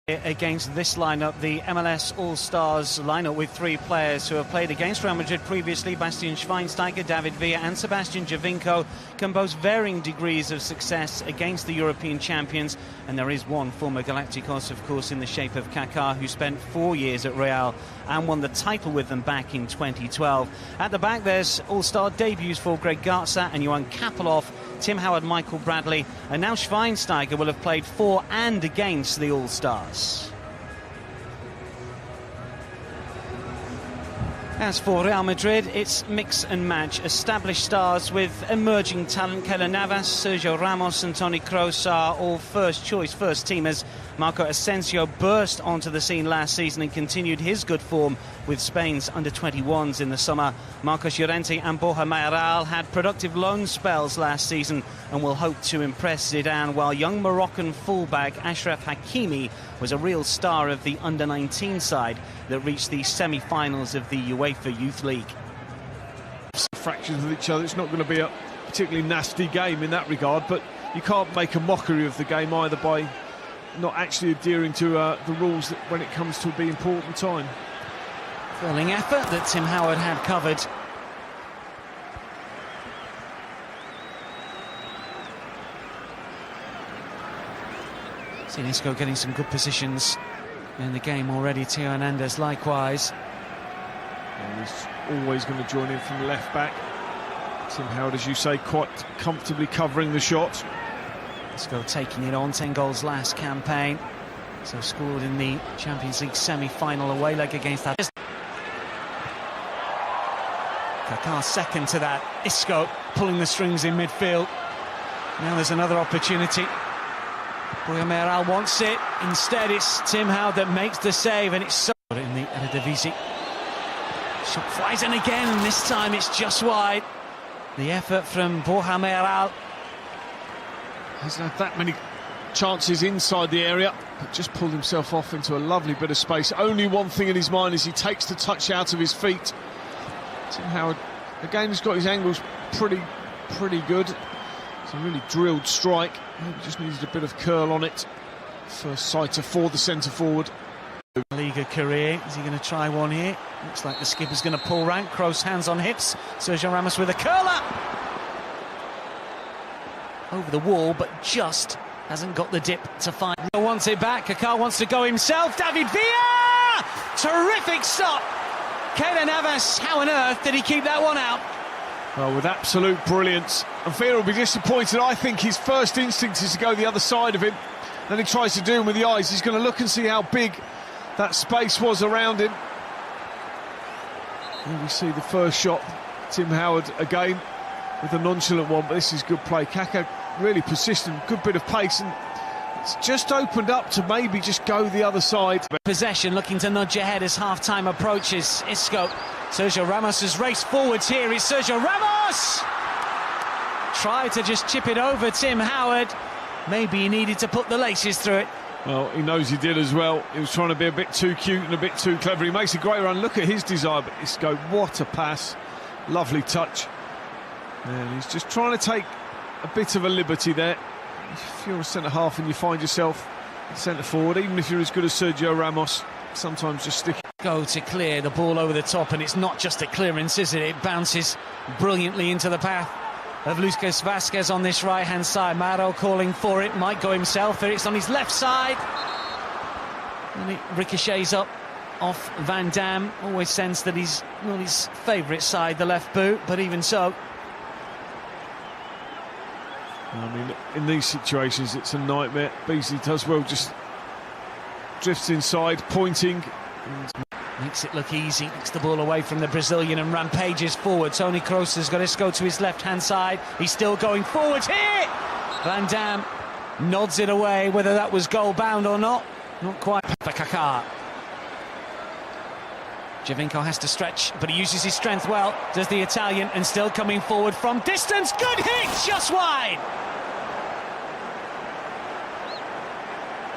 Against this lineup, the MLS All-Stars lineup with three players who have played against Real Madrid previously. Bastian Schweinsteiger, David Villa and Sebastian Giovinco can boast varying degrees of success against the European champions, and there is one former Galacticos, of course, in the shape of Kaká, who spent 4 years at Real and won the title with them back in 2012. At the back there's All-Star debuts for Greg Garza and Johan Kapelov, Tim Howard, Michael Bradley, and now Schweinsteiger will have played for and against the All-Stars. As for Real Madrid, it's mix and match. Established stars with emerging talent. Keylor Navas, Sergio Ramos and Toni Kroos are all first-choice first-teamers. Marco Asensio burst onto the scene last season and continued his good form with Spain's under-21s in the summer. Marcos Llorente and Borja Mayoral had productive loan spells last season and will hope to impress Zidane, while young Moroccan fullback Achraf Hakimi was a real star of the under-19 side that reached the semi-finals of the UEFA Youth League. Fractions with each other. It's not going to be a particularly nasty game in that regard, but you can't make a mockery of the game either by not actually adhering to the rules that when it comes to the important time. Thrilling effort that Tim Howard had covered. Isco getting some good positions in the game already. Theo Hernandez likewise. And he's always going to join in from the left back. Tim Howard, as you say, quite comfortably covering the shot. Isco taking it on, 10 goals last campaign. So scored in the Champions League semi-final away leg against that. Kaká second to that. Isco pulling the strings in midfield. Now there's another opportunity. Borja Mayoral wants it. Instead it's Tim Howard that makes the save, and it's so in the Eredivisie. Shot flies in again, and this time it's just wide. The effort from Borja Mayoral. Hasn't had that many chances inside the area, but just pulled himself off into a lovely bit of space. Only one thing in his mind as he takes the touch out of his feet. Tim Howard, again, has got his angles pretty good. It's a really drilled strike. He just needed a bit of curl on it. First sighter for the centre forward. Liga career, is he going to try one here? Looks like the skipper's going to pull rank. Kroos hands on hips. Sergio Ramos with a curler. Over the wall, but just hasn't got the dip to find. Wants it back. Kaká wants to go himself. David Villa! Terrific stop. Keylor Navas, how on earth did he keep that one out? Well, with absolute brilliance. And Villa will be disappointed. I think his first instinct is to go the other side of him. Then he tries to do him with the eyes. He's going to look and see how big that space was around him. And we see the first shot. Tim Howard again with a nonchalant one, but this is good play. Kaká really persistent, good bit of pace, and it's just opened up to maybe just go the other side. Possession, looking to nudge ahead as half-time approaches. Isco, Sergio Ramos has raced forwards here. It's Sergio Ramos! Tried to just chip it over Tim Howard. Maybe he needed to put the laces through it. Well, he knows he did as well. He was trying to be a bit too cute and a bit too clever. He makes a great run. Look at his desire, but Isco, what a pass. Lovely touch. And he's just trying to take a bit of a liberty there. If you're a centre-half and you find yourself centre-forward, even if you're as good as Sergio Ramos, sometimes just stick. Go to clear the ball over the top, and it's not just a clearance, is it? It bounces brilliantly into the path of Lucas Vázquez on this right-hand side. Maro calling for it, might go himself. It's on his left side. And it ricochets up off Van Dam. Always sense that he's not his favourite side, the left boot, but even so. I mean, in these situations, it's a nightmare. Beasley does well, just drifts inside, pointing. Makes it look easy, kicks the ball away from the Brazilian and rampages forward. Toni Kroos has got Isco to his left-hand side. He's still going forwards here. Van Dam nods it away, whether that was goal-bound or not quite. For Kaká. Giovinco has to stretch, but he uses his strength well, does the Italian, and still coming forward from distance. Good hit, just wide.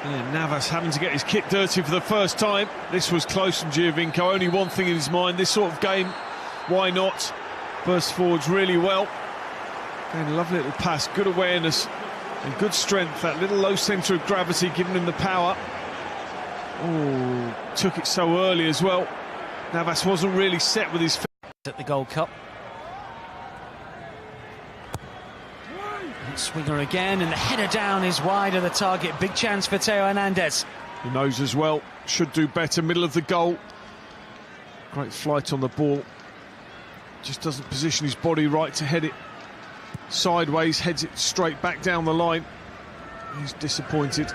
Yeah, Navas having to get his kit dirty for the first time. This was close from Giovinco. Only one thing in his mind, this sort of game, why not? Burst forwards really well. Again, a lovely little pass, good awareness and good strength. That little low centre of gravity giving him the power. Oh, took it so early as well. Navas wasn't really set with his feet. At the Gold Cup. Swinger again, and the header down is wide of the target. Big chance for Theo Hernandez. He knows as well, should do better, middle of the goal. Great flight on the ball. Just doesn't position his body right to head it sideways, heads it straight back down the line. He's disappointed.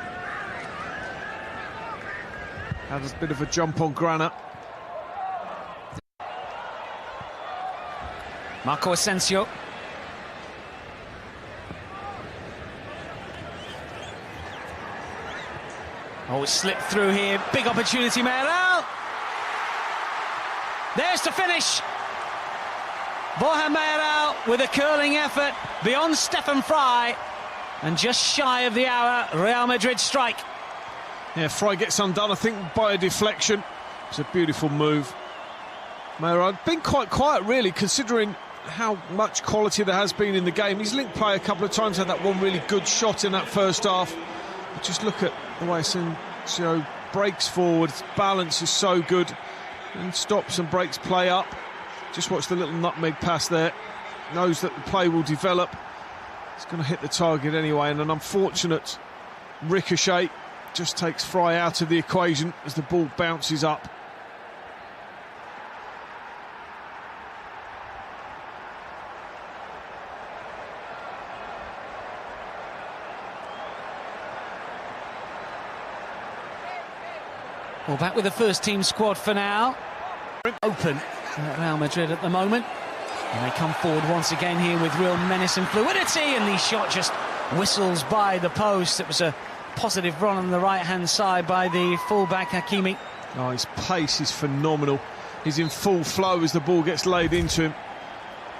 Had a bit of a jump on Grana. Marco Asensio. Oh, it slipped through here. Big opportunity, Mayoral. There's to finish. Borja Mayoral with a curling effort beyond Stefan Fry. And just shy of the hour, Real Madrid strike. Yeah, Fry gets undone, I think, by a deflection. It's a beautiful move. Mayoral been quite quiet, really, considering how much quality there has been in the game. He's linked play a couple of times, had that one really good shot in that first half. But just look at the way Asensio breaks forward, his balance is so good, and stops and breaks play up. Just watch the little nutmeg pass there. Knows that the play will develop. It's going to hit the target anyway, and an unfortunate ricochet just takes Fry out of the equation as the ball bounces up. Well, back with the first team squad for now. Open at Real Madrid at the moment. And they come forward once again here with real menace and fluidity, and the shot just whistles by the post. It was a positive run on the right-hand side by the full-back Hakimi. Oh, his pace is phenomenal. He's in full flow as the ball gets laid into him.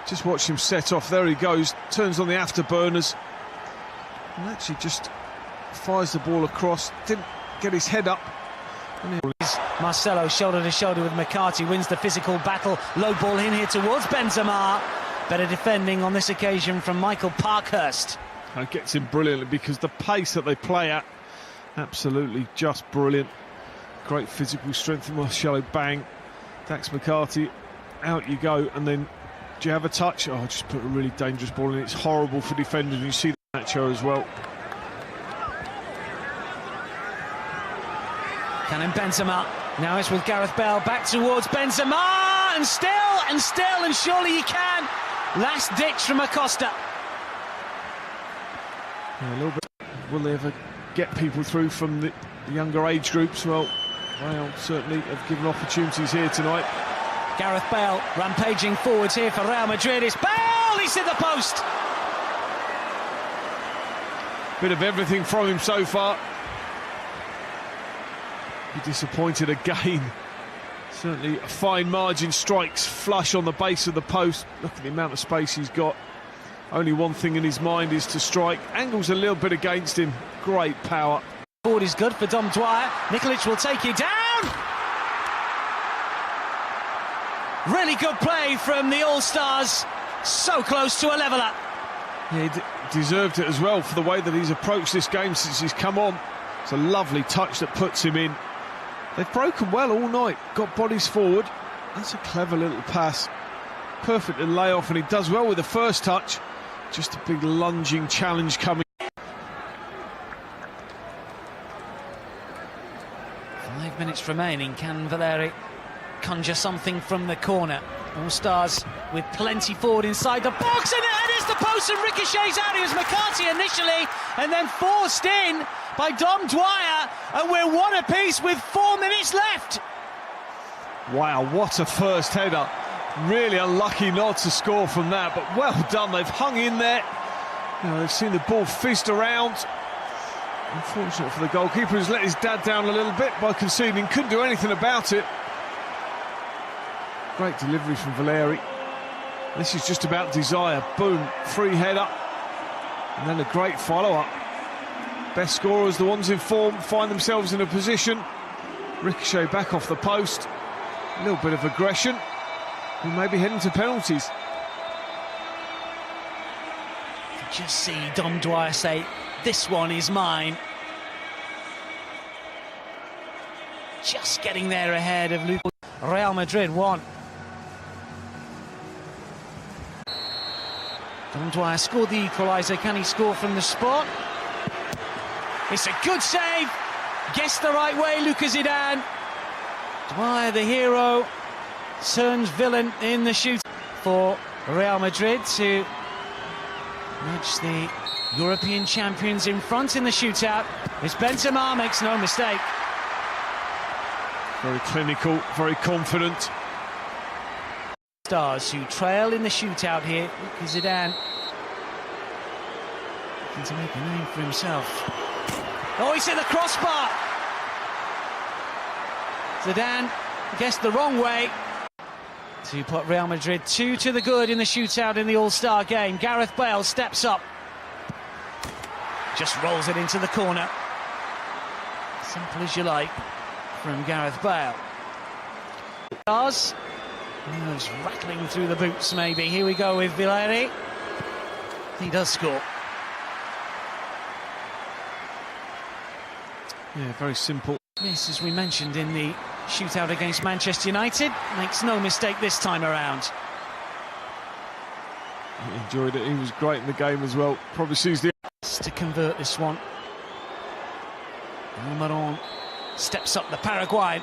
Just watch him set off. There he goes, turns on the afterburners, and actually just fires the ball across. Didn't get his head up. Marcelo shoulder to shoulder with McCarthy, wins the physical battle. Low ball in here towards Benzema. Better defending on this occasion from Michael Parkhurst. It gets him brilliantly because the pace that they play at, absolutely just brilliant. Great physical strength from Marcelo, bang. Dax McCarthy, out you go, and then do you have a touch? Oh, just put a really dangerous ball in. It's horrible for defenders, and you see the Nacho as well. Canon Benzema, now it's with Gareth Bale, back towards Benzema, and still, and surely he can. Last ditch from Acosta. Yeah, a little bit. Will they ever get people through from the younger age groups? Well, Real certainly have given opportunities here tonight. Gareth Bale rampaging forwards here for Real Madrid. It's Bale, he's hit the post. Bit of everything from him so far. Be disappointed again. Certainly a fine margin, strikes flush on the base of the post. Look at the amount of space he's got. Only one thing in his mind is to strike. Angle's a little bit against him. Great power. Forward is good for Dom Dwyer. Nikolic will take it down. Really good play from the All-Stars. So close to a leveller. Yeah, he deserved it as well for the way that he's approached this game since he's come on. It's a lovely touch that puts him in. They've broken well all night, got bodies forward. That's a clever little pass. Perfect little layoff, and he does well with the first touch. Just a big lunging challenge coming. 5 minutes remaining. Can Valeri conjure something from the corner? All Stars with plenty forward inside the box, and it is the post and ricochets out. It was McCarthy initially, and then forced in by Dom Dwyer, and we're one apiece with 4 minutes left. Wow, what a first header. Really unlucky not to score from that, but well done. They've hung in there. You know, they've seen the ball fizzed around. Unfortunate for the goalkeeper, who's let his dad down a little bit by conceding. Couldn't do anything about it. Great delivery from Valeri. This is just about desire. Boom, free header. And then a great follow-up. Best scorers, the ones in form, find themselves in a position. Ricochet back off the post. A little bit of aggression. We may be heading to penalties. Just see Dom Dwyer say, "This one is mine." just getting there ahead of Luke. Real Madrid 1. Don Dwyer scored the equaliser. Can he score from the spot? It's a good save. Guessed the right way, Lucas Zidane. Dwyer, the hero, turns villain in the shoot for Real Madrid to nudge the European champions in front in the shootout. It's Benzema, makes no mistake. Very clinical, very confident. Stars who trail in the shootout here. Lucas Zidane looking to make a name for himself. Oh, he's hit the crossbar. Zidane guessed the wrong way to put Real Madrid 2 to the good in the shootout in the All-Star game. Gareth Bale steps up, just rolls it into the corner. Simple as you like from Gareth Bale. Nerves rattling through the boots maybe. Here we go with Villeri. He does score. Yeah, very simple. Yes, as we mentioned in the shootout against Manchester United, makes no mistake this time around. He enjoyed it, he was great in the game as well. Probably sees the... To convert this one. Almiron steps up, the Paraguayan.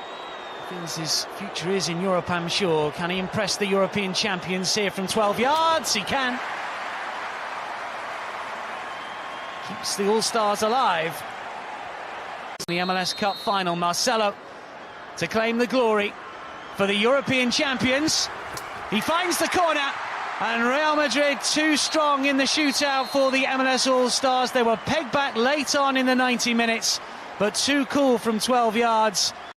Feels his future is in Europe, I'm sure. Can he impress the European champions here from 12 yards? He can. Keeps the All-Stars alive. The MLS Cup final, Marcelo to claim the glory for the European champions. He finds the corner, and Real Madrid too strong in the shootout for the MLS All-Stars. They were pegged back late on in the 90 minutes, but too cool from 12 yards.